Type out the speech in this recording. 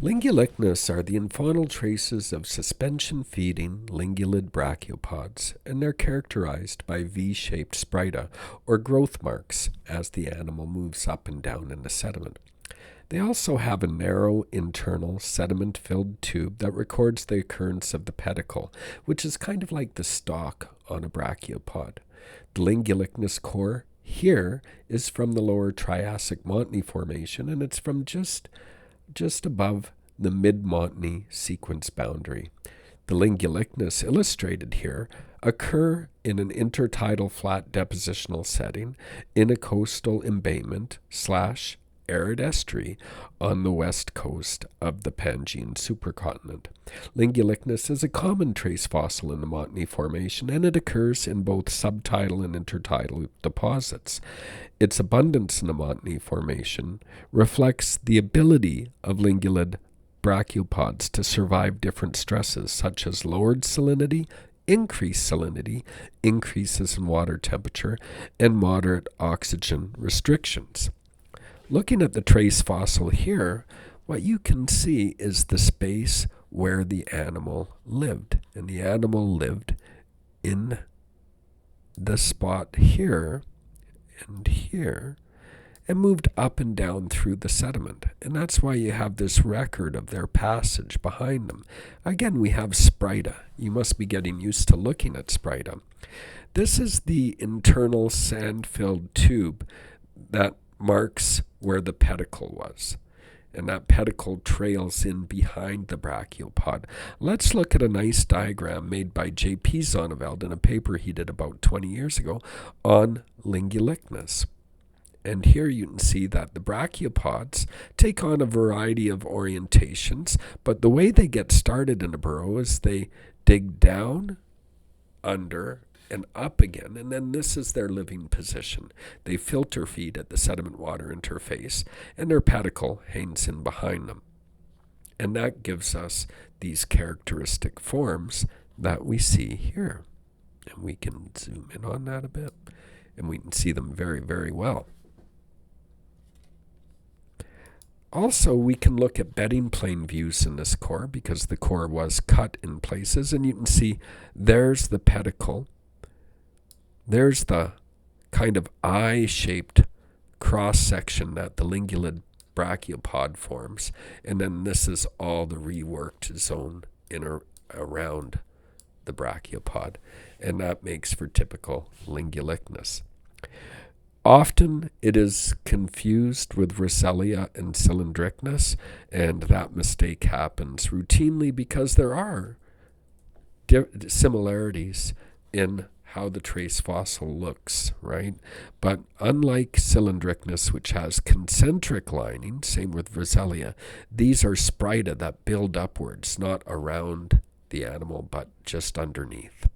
Lingulichnus are the infaunal traces of suspension-feeding lingulid brachiopods, and they're characterized by V-shaped sprida, or growth marks, as the animal moves up and down in the sediment. They also have a narrow internal sediment-filled tube that records the occurrence of the pedicle, which is kind of like the stalk on a brachiopod. The Lingulichnus core here is from the lower Triassic Montney Formation, and it's from just above the mid-Montney sequence boundary. The Lingulichnus illustrated here occur in an intertidal flat depositional setting in a coastal embayment / arid estuary on the west coast of the Pangaean supercontinent. Lingulichnus is a common trace fossil in the Montney Formation, and it occurs in both subtidal and intertidal deposits. Its abundance in the Montney Formation reflects the ability of lingulid brachiopods to survive different stresses, such as lowered salinity, increased salinity, increases in water temperature, and moderate oxygen restrictions. Looking at the trace fossil here, what you can see is the space where the animal lived. And the animal lived in the spot here and here and moved up and down through the sediment. And that's why you have this record of their passage behind them. Again, we have sprida. You must be getting used to looking at sprida. This is the internal sand-filled tube that marks where the pedicle was. And that pedicle trails in behind the brachiopod. Let's look at a nice diagram made by J.P. Zonneveld in a paper he did about 20 years ago on Lingulichnus. And here you can see that the brachiopods take on a variety of orientations, but the way they get started in a burrow is they dig down, under, and up again, and then this is their living position. They filter feed at the sediment-water interface, and their pedicle hangs in behind them. And that gives us these characteristic forms that we see here. And we can zoom in on that a bit, and we can see them very, very well. Also, we can look at bedding plane views in this core because the core was cut in places, and you can see there's the pedicle. There's the kind of eye-shaped cross-section that the lingulid brachiopod forms, and then this is all the reworked zone around the brachiopod, and that makes for typical Lingulichnus. Often it is confused with Rosellia and Cylindrichnus, and that mistake happens routinely because there are similarities in how the trace fossil looks, right? But unlike Cylindrichnus, which has concentric lining, same with Rosellia, these are sprida that build upwards, not around the animal, but just underneath.